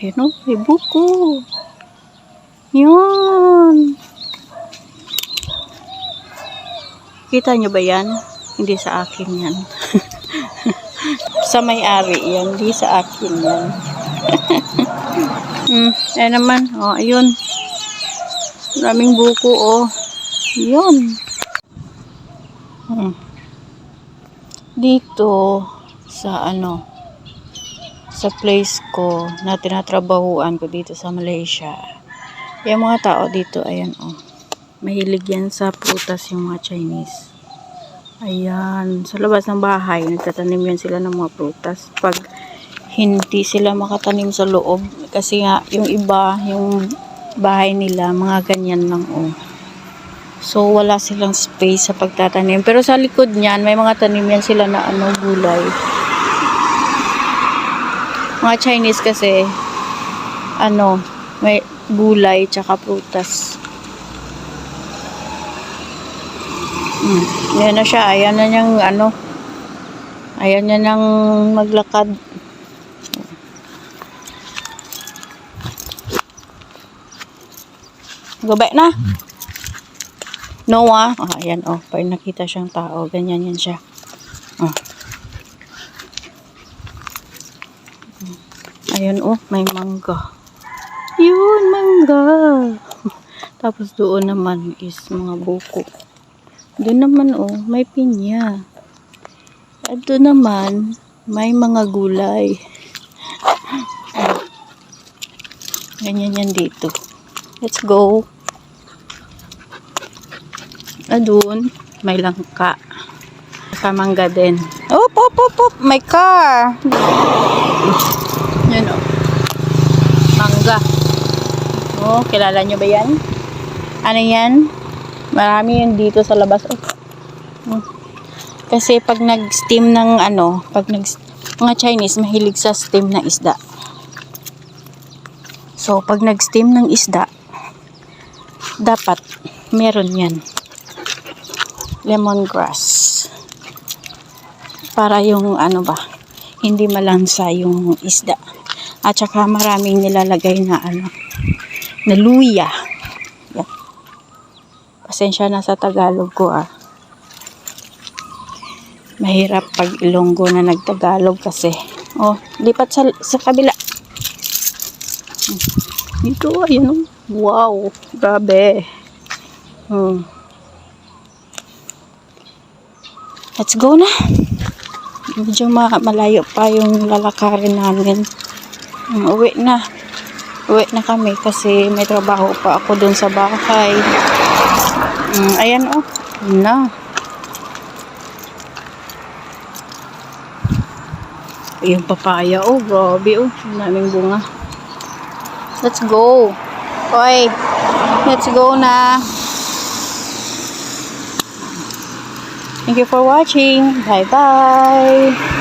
Ayan o, may buko. Yun. Kita nyo ba yan? Hindi sa akin yan. Sa may-ari yan. Hindi sa akin yan. Ayan naman. O, ayun. Maraming buko o. Yun. Dito sa sa place ko na tinatrabahuan ko dito sa Malaysia. Yung mga tao dito, ayan mahilig yan sa prutas yung mga Chinese. Ayan, sa labas ng bahay nagtatanim yan sila ng mga prutas. Pag hindi sila makatanim sa loob kasi nga yung iba, yung bahay nila mga ganyan lang so wala silang space sa pagtatanim. Pero sa likod niyan may mga tanim yan sila na gulay. Mga Chinese kasi may gulay tsaka prutas. Ayan na siya. Ayan na niyang ayan na nang maglakad. Gabay na. Noah. Ayan pag nakita siyang tao, ganyan yan siya. Ayan may mangga. Yun, mangga. Tapos doon naman is mga buko. Doon naman may pinya. At doon naman may mga gulay. Ganyan yan dito. Let's go. Doon may langka. Sa mangga din. Op. May car. Yan mangga. Kilala nyo ba yan? Ano yan? Marami yun dito sa labas. Kasi pag nag-steam ng mga Chinese mahilig sa steam na isda. So pag nag-steam ng isda, dapat meron yan. Lemongrass. Para yung hindi malansa yung isda. At saka maraming nilalagay na na luya. Yan. Pasensya na sa Tagalog ko Mahirap pag Ilonggo na nagtagalog kasi. Lipat sa kabila. Dito ayun Wow, grabe. Let's go na. Medyo malayo pa yung lalakarin namin. Uwi na kami kasi may trabaho pa ako dun sa bahay. Ayan na. Yung papaya grabe daming bunga. Let's go. Hoy, let's go na. Thank you for watching. Bye bye.